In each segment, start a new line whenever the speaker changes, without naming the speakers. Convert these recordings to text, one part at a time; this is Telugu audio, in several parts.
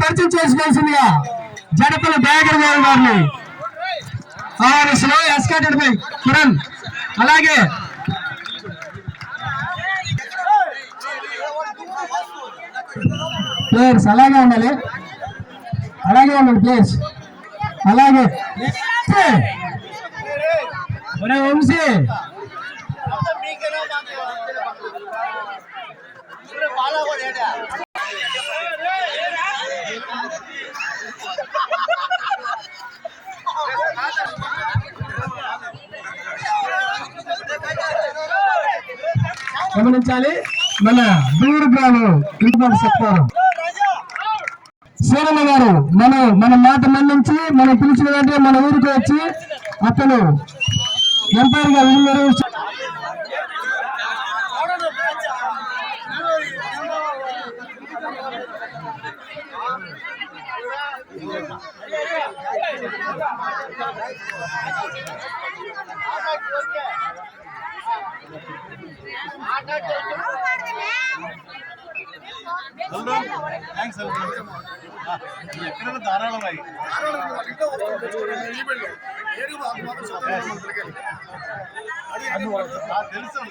పరిచయం చేసుకోవాల్సిందిగా జడపల్లి దయాకర్ గారిని ఆహ్వానిస్తున్నాం. Escorted by Kiran. అలాగే ప్లేయర్స్ అలాగే ఉండాలి, అలాగే ఉండండి ప్లేయర్స్. అలాగే వంశీ గమనించాలి. మన దూరు గ్రామం ఇంటి సత్కారం సీరమ్మ గారు మన మాట మన్నించి మనం పిలిచిన వెంటనే మన ఊరికి వచ్చి అతను ఎంపైర్ గా నిర్వహించారు.
ధారాళమై తెలుసు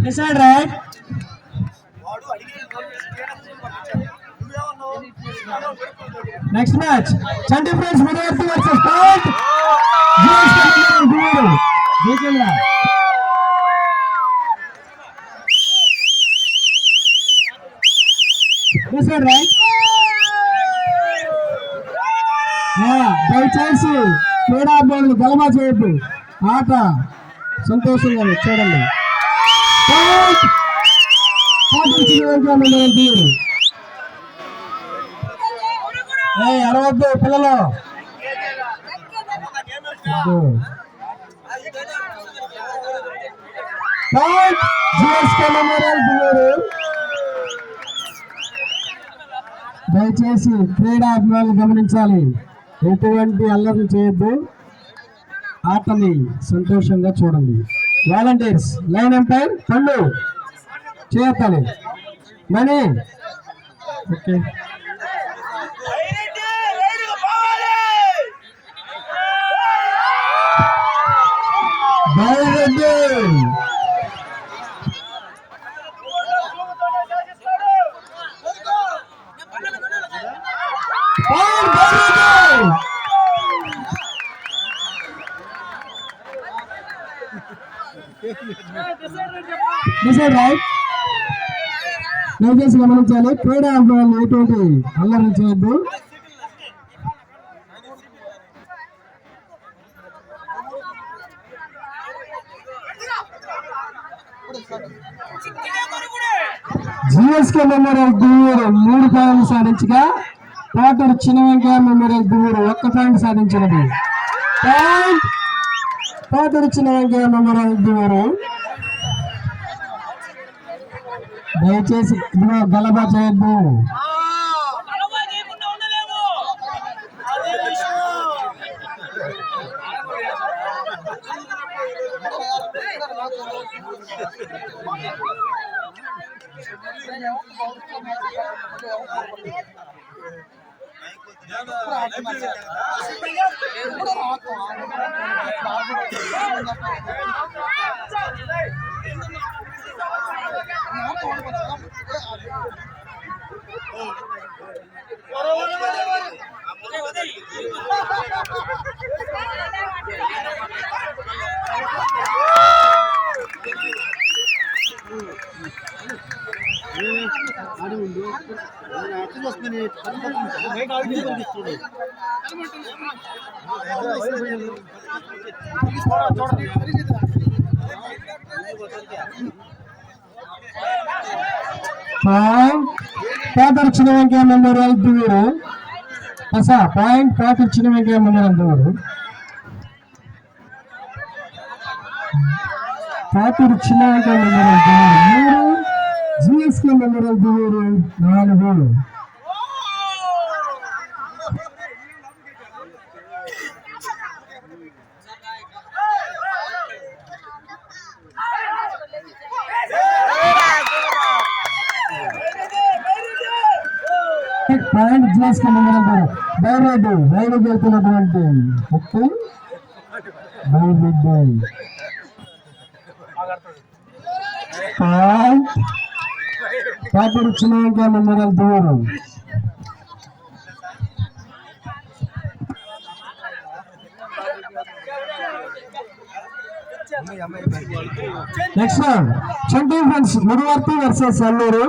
Decide right. Next match, Chanti Friends Vidyarthi versus Point. Decide right. దయచేసి క్రీడాభిమానులు గలమా చేయొద్దు. ఆట సంతోషంగా చూడండి. అరవద్దు పిల్లలు. దయచేసి క్రీడాభిమానులు గమనించాలి, ఎటువంటి అల్లరి చేయొద్దు, ఆటని సంతోషంగా చూడండి. వాలంటీర్స్ లైన్ ఎంపైర్ పండు చేయొద్దాలి మనీ. ఓకే బాలరెడ్డి దయచేసి గమనించాలి, క్రీడా అభిమానులు ఎటువంటి అల్లరి చేయొద్దు. జిఎస్కే మెమోరియల్ దువ్వూరు 3 పాయింట్లు సాధించగా కోటూరు చిన్న వెంకయ్య మెమోరియల్ దువ్వూరు 1 పాయింట్ సాధించినది. కోటూరు చిన్న వెంకయ్య మెమోరియల్ దువ్వూరు దయచేసి గలబా చేయొద్దు. Koturu Chinna Venkayya memorial Duvvuru point. Koturu Chinna Venkayya memorial Duvvuru Koturu Chinna Venkayya memorial Duvvuru 3, GSK memorial Duvvuru 4. Point GSK memorial Byreddy వెళ్తున్నటువంటి ముక్కు బైరెడ్డి పాటూరు చిన్నగా memorial Duvvuru. Next round Chandi friends Mudivarthi versus Alluru.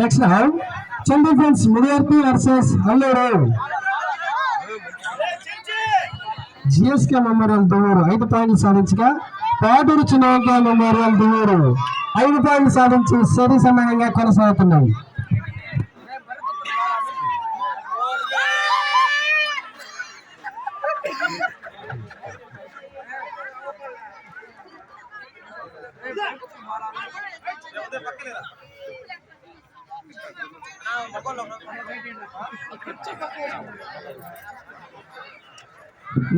Next round Chandi friends Mudivarthi versus Alluru. GSK memorial Duvvuru 5 పాయింట్లు సాధించగా పాటూరు చిన్నగా మెమోరియల్ దువ్వూరు 5 పాయింట్లు సాధించి సరి సమానంగా కొనసాగుతున్నాయి.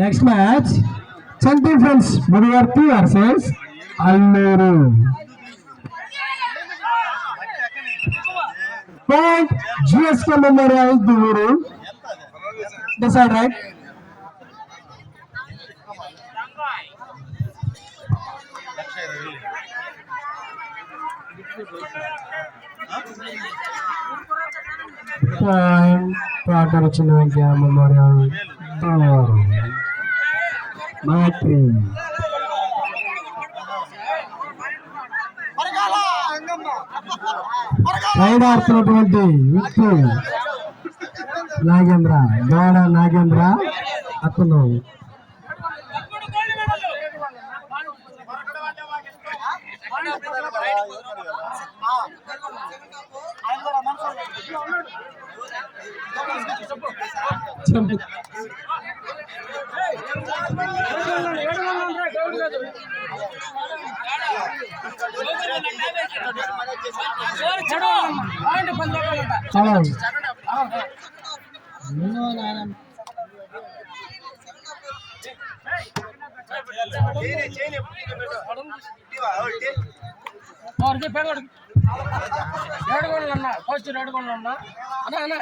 Next match Chanti friends Mudivarthi versus Alluru. Point GSK memorial Duvvuru. Decide right. Point Paturu Chinna memorial Duvvuru. మ్యాట్రీ రైడ్ ఆడుతున్నటువంటి వ్యక్తి నాగేంద్ర గౌడ నాగేంద్ర. అతను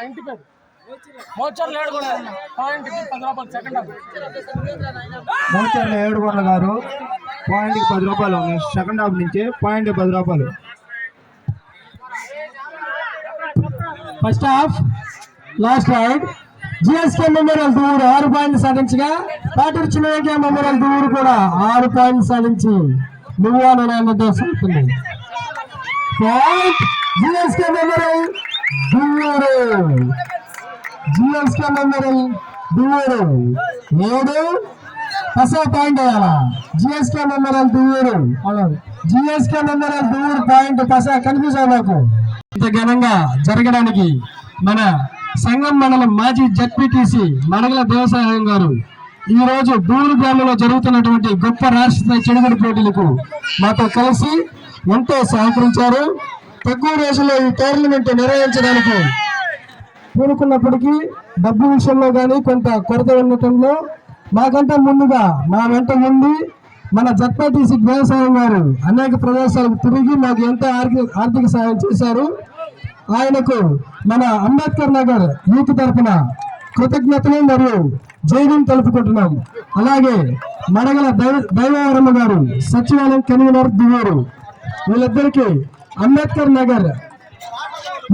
ఇంటి పేరు మోచర్ల ఏడుగొండ గారు పాయింట్కి 10 రూపాయలు. సెకండ్ హాఫ్ నుంచి పాయింట్ 10 రూపాయలు. First half last raid GSK memorial Duvvuru 6 పాయింట్లు సాధించగా పాటూరు చిన్నగా మెమోరియల్ దువ్వూరు కూడా 6 పాయింట్లు సాధించి నువ్వుతో సాగుతుంది. Point GSK memorial Duvvuru. GSK memorial Duvvuru 7 point అయ్యాలా. GSK memorial Duvvuru GSK memorial Duvvuru point కనిపిస్తాయి నాకు. ఇంత ఘనంగా జరగడానికి మన సంగం మండలం మాజీ జడ్పీటీసీ మడగల దేవసాయం గారు ఈ రోజు దువ్వూరు గ్రామంలో జరుగుతున్నటువంటి గొప్ప రాష్ట్ర స్థాయి చెడుగుడు పోటీలకు మాతో కలిసి ఎంతో సహకరించారు. తక్కువ రోజుల్లో ఈ టోర్నమెంట్ నిర్వహించడానికి పూనుకున్నప్పటికీ డబ్బు విషయంలో కానీ కొంత కొరత ఉండటంలో మాకంటే ముందుగా మా వెంట ఉండి మన జడ్పీటీసీ దేవసాయం గారు అనేక ప్రదేశాలకు తిరిగి మాకు ఎంతో ఆర్థిక సహాయం చేశారు. ఆయనకు మన అంబేద్కర్ నగర్ యూత్ తరఫున కృతజ్ఞతలు మరియు జైవం తెలుపుకుంటున్నాం. అలాగే మడగల దైవవరమ్మ గారు సచివాలయం కన్వీనర్ దువ్వూరు, వీళ్ళిద్దరికీ అంబేద్కర్ నగర్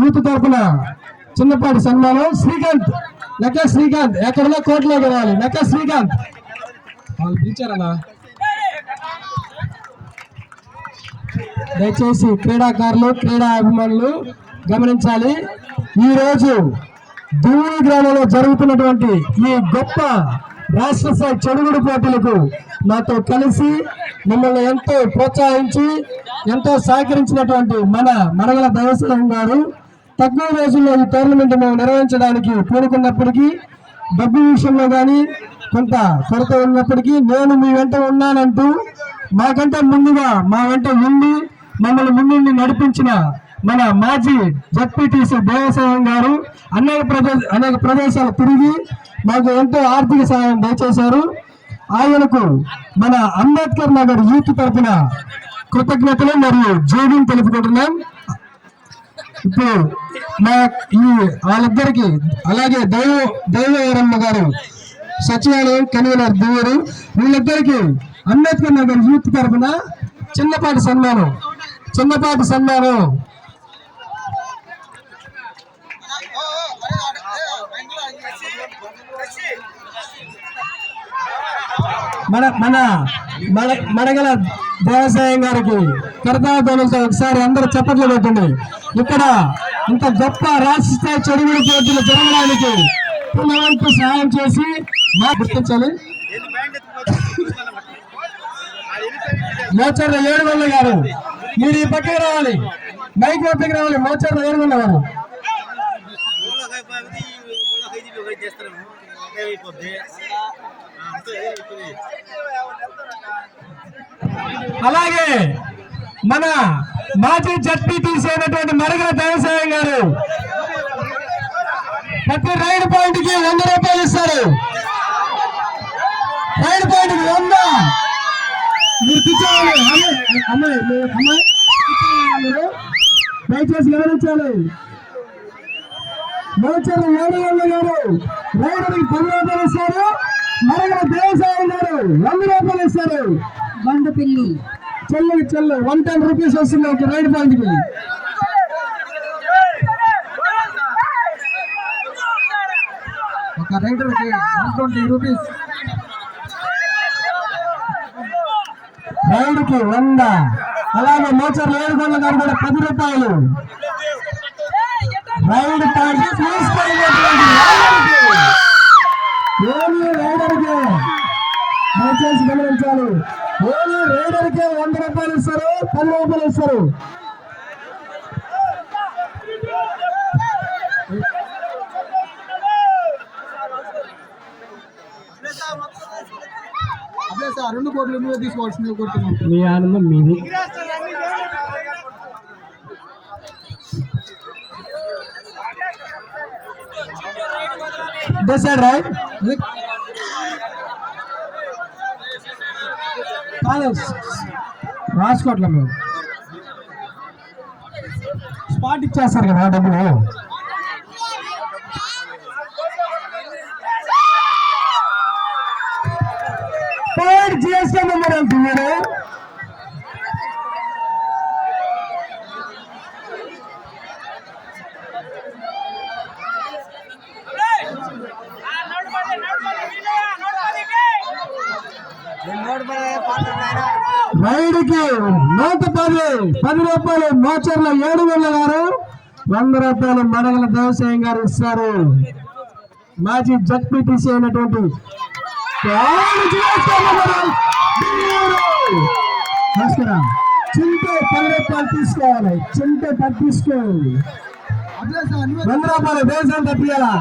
యూత్ తరఫున చిన్నపాటి సన్మానం. శ్రీకాంత్ లెక్క శ్రీకాంత్ ఎక్కడన్నా కోర్టులోకి రావాలి. లెక్క శ్రీకాంత్ వాళ్ళు పిలిచారన్నా. దయచేసి క్రీడాకారులు క్రీడా అభిమానులు గమనించాలి. ఈరోజు దువ్వూరు గ్రామంలో జరుగుతున్నటువంటి ఈ గొప్ప రాష్ట్ర స్థాయి చెడుగుడు పోటీలకు మాతో కలిసి మిమ్మల్ని ఎంతో ప్రోత్సహించి ఎంతో సహకరించినటువంటి మన మడగల దేవసాయం గారు తక్కువ రోజుల్లో ఈ టోర్నమెంట్ నిర్వహించడానికి పూనుకున్నప్పటికీ డబ్బు విషయంలో కానీ కొంత కొరత ఉన్నప్పటికీ నేను మీ వెంట ఉన్నానంటూ మాకంటే ముందుగా మా వెంట ఉండి మమ్మల్ని ముందుండి నడిపించిన మన మాజీ జడ్పీటీసీ దేవసాయం గారు అనేక ప్రదేశాలు తిరిగి మాకు ఎంతో ఆర్థిక సహాయం దయచేశారు. ఆయనకు మన అంబేద్కర్ నగర్ యూత్ తరఫున కృతజ్ఞతలు మరియు జోడీని తెలుపుకుంటున్నాం. ఇప్పుడు వాళ్ళిద్దరికి అలాగే దైవరమ్మ గారు సచివాలయం కన్వీనర్ దువ్వూరు, వీళ్ళిద్దరికి అంబేద్కర్ నగర్ యూత్ తరఫున చిన్నపాటి సన్మానం. మడగల దేవసాయం గారికి కర్తాధ్వనులతో ఒకసారి అందరూ చప్పట్లు పెట్టండి. ఇక్కడ ఇంత గొప్ప రాష్ట్ర స్థాయి చెడుగుడు పోటీలు జరగడానికి పిల్లలకు సహాయం చేసి మా గుర్తించాలి. మోచర్ల 7 గారు మీరు ఈ పక్కకి రావాలి, మైక్ పక్కకి రావాలి. మోచర్ల 7 గారు అలాగే మన మాజీ జడ్పీటీసీ అయినటువంటి మడగల దేవసాయం గారు ప్రతి రైడ్ పాయింట్ కి 100 రూపాయలు ఇస్తారు. రైడ్ పాయింట్ కి 100. మీరు కూర్చోవాలి. అమ్మాయి దయచేసి గమనించాలి. మోచర్ల 7 గారు రైడర్కి 10 రూపాయలు ఇస్తారు. మడగల దేవసాయం గారు 100 రూపాయలు ఇస్తారు. బండపిల్లి చెల్లు 110 రూపీస్ వస్తుంది ఒక రైడ్ పాయింట్ కి. ఒక రైడర్ కి 120 రూపీస్. రైడ్ కి 100. అలాగే మోచర్ల 7 గారు కూడా 10 రూపాయలు. రైడ్ పాయింట్ తీసుకెళ్ళినటువంటి రైడర్కి దయచేసి గమనించాలి. ఓన్లీ రైడర్కే 100 రూపాయలు ఇస్తారు, 10 రూపాయలు ఇస్తారు. అదే సార్ 2 కోట్లు నువ్వే తీసుకోవాల్సింది కోరుతున్నాం. మీ ఆనందం మీది. సార్ రైట్ రాసుకోవట్లే మేము స్పాట్ ఇచ్చేస్తారు కదా డబ్బులు. జిఎస్టీ నెంబర్ వెళ్తున్నాడు. రైడ్ కి 110 రూపాయలు మోచర్ల 7 గారు, 100 రూపాయలు మడగల దేవసాయం గారు ఇస్తారు. మాజీ జడ్పీటీసీ అయినటువంటి చింటే 10 రూపాయలు తీసుకోవాలి. చింటే 10 తీసుకోవాలి. 100 రూపాయలు దేవసాయం తప్పియాలా.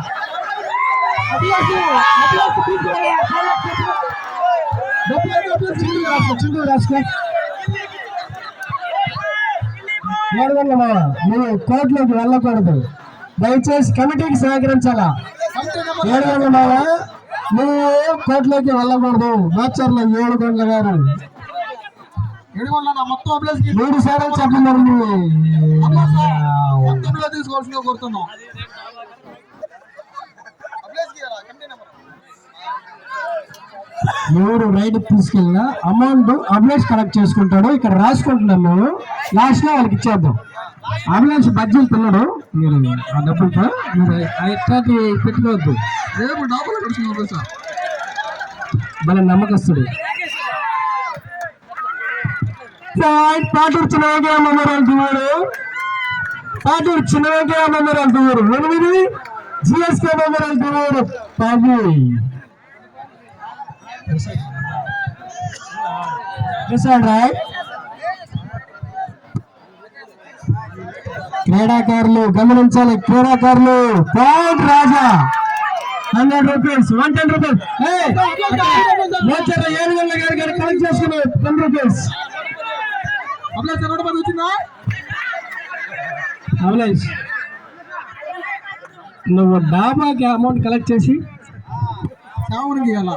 చింటూ రాసుకో. నువ్వు కోర్టులోకి వెళ్ళకూడదు. దయచేసి కమిటీకి సహకరించాలా. 7 మావా నువ్వు కోర్టులోకి వెళ్ళకూడదు. మోచర్ల 7 గారు 3 సార్లు చెప్పమని తీసుకోవాల్సిందిగా కోరుతున్నాం. ఎవరు రైడ్ తీసుకెళ్ళినా అమౌంట్ అంబులెన్స్ కలెక్ట్ చేసుకుంటాడు. ఇక్కడ రాసుకుంటున్నాం మేము. లాస్ట్ లో వాళ్ళకి ఇచ్చేద్దాం. అంబులెన్స్ బడ్జెట్ తిన్నాడు. మీరు ఆ డబ్బులతో మీరు ఎట్లాంటి పెట్టుకోవద్దు. మన నమ్మకస్తుడు. పాటూరు చిన్నగా మెమోరియల్ దువ్వూరు, పాటూరు చిన్నగా memorial Duvvuru 8, GSK memorial Duvvuru 10. క్రీడాకారులు గమనించాలి. క్రీడాకారులు point Raja 100 rupees, 110 rupees. Mocharla 7 గారు కలెక్ట్ చేసుకున్నారు 10 రూపీస్. అభిలాష్ నువ్వు డాబాకి అమౌంట్ కలెక్ట్ చేసి సావునికి ఎలా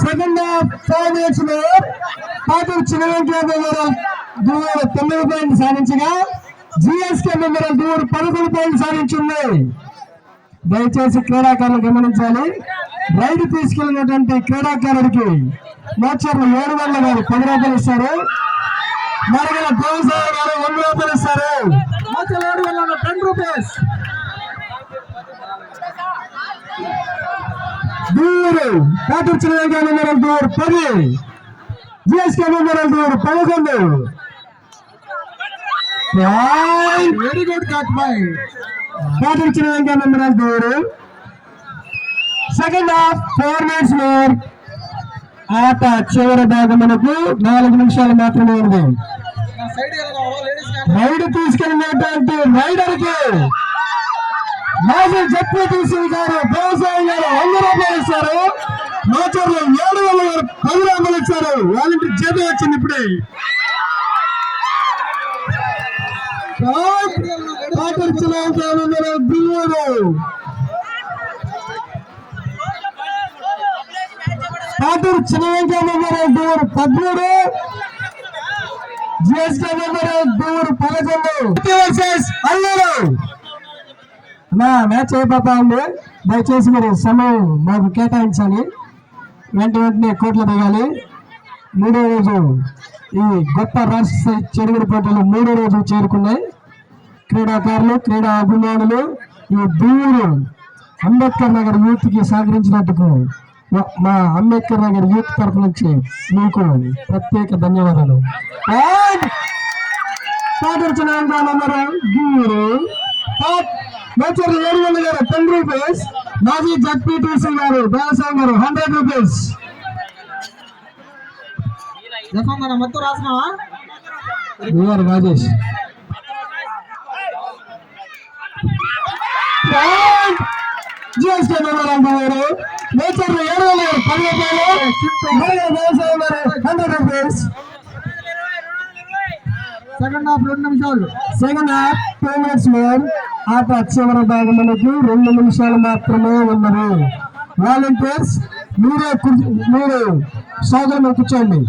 సెకండ్ హాఫ్ 4 minutes లో పాటూరు చిన్న వెంకటేశ్వర దూరు 9 పాయింట్లు సాధించగా జిఎస్కే మెమోరియల్ దూరు 11 పాయింట్లు సాధించింది. దయచేసి క్రీడాకారులు గమనించాలి. రైడ్ తీసుకెళ్లినటువంటి క్రీడాకారుడికి మోచర్లు 700 గారు 10 రూపాయలు ఇస్తారు. మరగల దేవసాయ గారు 100 రూపాయలు ఇస్తారు. మోచర్లు 700 10 రూపీస్. దూరు పాటూరు చిన్న వెంకటేశ్వర దూరు 10, జిఎస్కే మెమోరియల్ దూరు 11. Very good cut by Paturu Chinna Venkateswara దూరు. సెకండ్ హాఫ్ 4 minutes లో ఆట చివరి భాగమునకు 4 నిమిషాలు మాత్రమే ఉంది. రైడ్ తీసుకెళ్ళినటువంటి రైడర్ కి మాజీ జడ్పీటీసీ గారు వ్యవసాయం గారు 100 రూపాయలు ఇస్తారు. మాచర్లు 700 గారు 10 రూపాయలు ఇచ్చారు. వాళ్ళకి చేతి వచ్చింది ఇప్పుడే. పాటూరు చిన్న వెంకటేశ్వర దూరు పాటూరు చిన్న వెంకటేశ్వర దూరు 13, జిఎస్కే మెమోరియల్ దూరు 11 అల్లూరు. నా మ్యాచ్ అయిపోతా ఉంది. దయచేసి మీరు సమయం మాకు కేటాయించాలి. వెంటనే కోట్లు దిగాలి. 3వ రోజు ఈ గొప్ప రాష్ట్ర చెడుగుడు పోటీలు 3వ రోజు చేరుకున్నాయి. క్రీడాకారులు క్రీడా అభిమానులు ఈ దూరు అంబేద్కర్ నగర్ యూత్ కి సహకరించినందుకు మా అంబేద్కర్ నగర్ యూత్ తరఫు నుంచి మీకు ప్రత్యేక ధన్యవాదాలు. పాటూరు చిన్న వెంకటేశ్వర దూరు మోచర్లు 700 గారు 10 రూపీస్. మాజీ జడ్పీటీసీ గారు వ్యవసాయం గారు 100 రూపీస్. మొత్తం రాసినావా రాజేష్? జిఎస్కే మెమోరియల్ దూరు మోచర్లు 700 గారు 10 రూపాయలు. వ్యవసాయం గారు 100 రూపీస్. సెకండ్ హాఫ్ 2 నిమిషాలు. సెకండ్ హాఫ్ 2 minutes లో ఆట చివరి భాగమునకు 2 నిమిషాలు మాత్రమే ఉన్నది. వాలంటీర్స్ మీరు సోదరులు కూర్చోండి.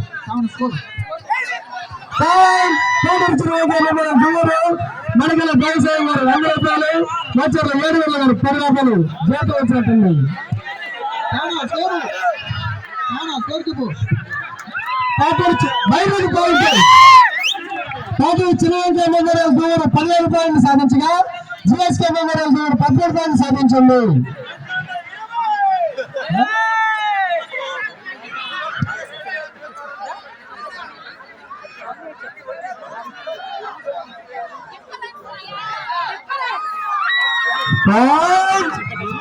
మనగల వ్యవసాయం గారు 100 రూపాయలు. మోచర్లు 700 గారు 10 రూపాయలు. జీత వచ్చినట్టుంది. పాటూరు చిన్న వెంకటేశ్వర దూరు 15 పాయింట్లు సాధించగా జిఎస్కే మెమోరియల్ దూరు 13 పాయింట్లు సాధించింది.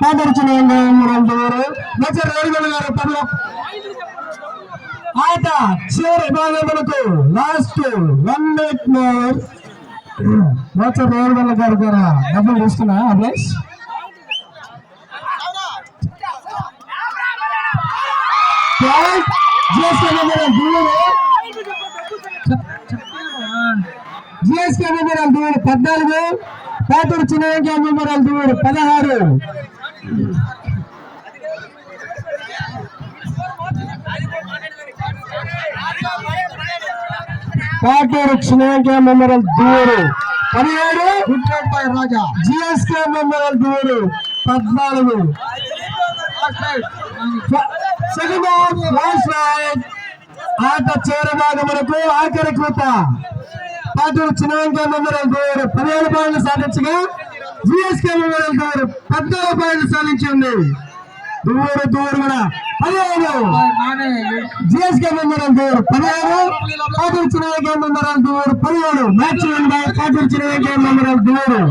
పాటూరు చిన్న వెంకటేశ్వర దూరు మోచర్లు 700 గారు 10. ఆట చివరి భాగమునకు లాస్ట్ 1 minute more. మోచర్లు 700 గారు ద్వారా డబ్బులు తీసుకున్నా అభిలాష్. జిఎస్కే మెమోరియల్ దూరు 14, పాటూరు చిన్న వెంకటేశ్వర మెమోరియల్ దూరు 16. పాటూరు చిన్న వెంకటేశ్వర మెమోరియల్ దూరు 17, రాజా జిఎస్కే మెమోరియల్ దూరు 14. సెకండ్ హాఫ్ లాస్ట్ రైడ్ ఆట చివరి భాగమునకు ఆఖరి కృత. పాటూరు చిన్న వెంకటేశ్వర మెమోరియల్ దూరు 17 పాయింట్లు సాధించగా జిఎస్కే మెమోరియల్ దూరు 14 పాయింట్లు సాధించింది. దూరు కూడా 15, జిఎస్కే మెమోరియల్ దూరు 16, పాటూరు చిన్న వెంకటేశ్వర మెమోరియల్ దూరు 17. Match Paturu Chinna Venkateswara memorial దూరు.